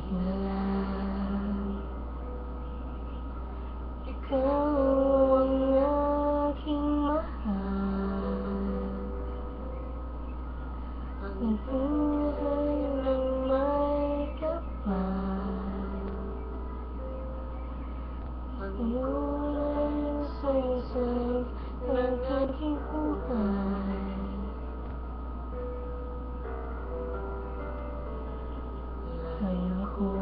Buti na lang ikaw ang aking mahal. Ang buhay ng may kapal, ang ulay ang saysay ng aking buhay. Ay ako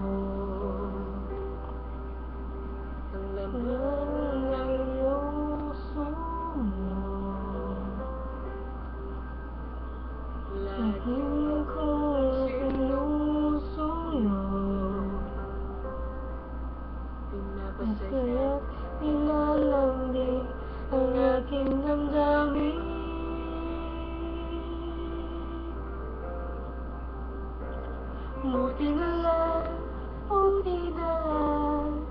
ang laman ng iyong sumo. Laging ako'y sinusuyo, kaya't nilalambing ang aking damdamin. Buti na lang, buti na lang,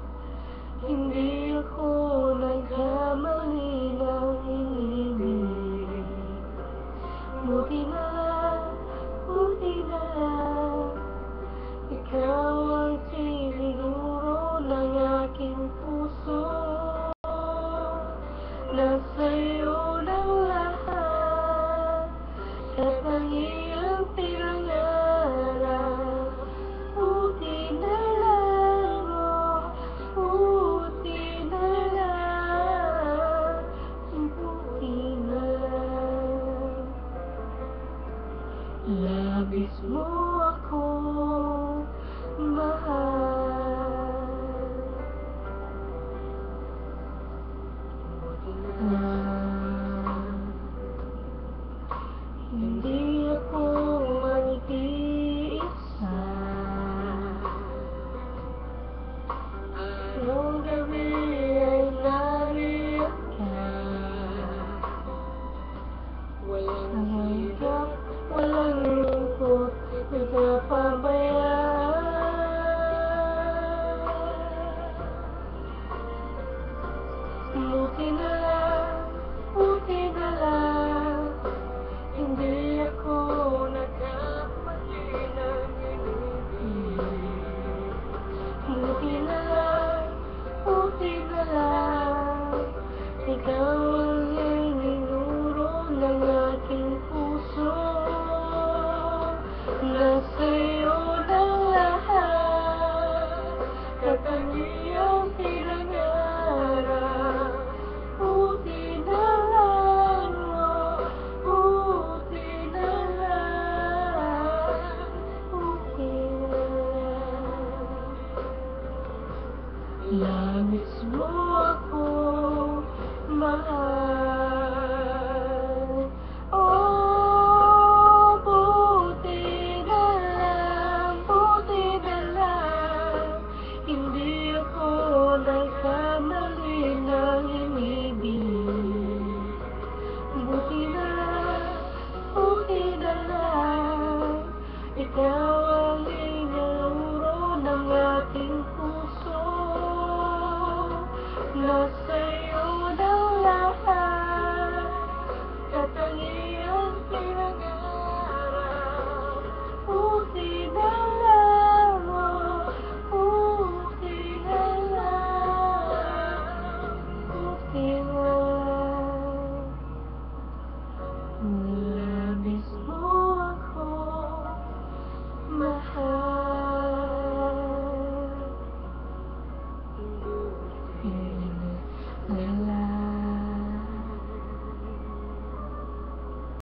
hindi ako nagkamali ng inibig. Buti na lang, buti na lang, ikaw ang tiniguro ng aking puso. Nasa'yo ng lahat, at ang iyong pinangarap. Buti na lang, oh, buti na lang, buti na lang. Labis mo akong mahal. Buti na lang hindi ako mag-iisa. Anong gabi ay nariyan ka. Walang hirap, walang lungkot, nagpapabayaan. Buti na lang, buti na lang, hindi ako nagkamali ng inibig. Buti na lang, buti na lang, ikaw ang ininuro ng aking puso. Nasa'yo ng lahat, at ang iyong pinangarap. Buti na lang, oh, buti na lang, buti na lang. Labis mo akong mahal. Oh, buti na lang, hindi ako nagkamali ng inibig. Buti na lang, ikaw ang inuro ng aking puso. Nasa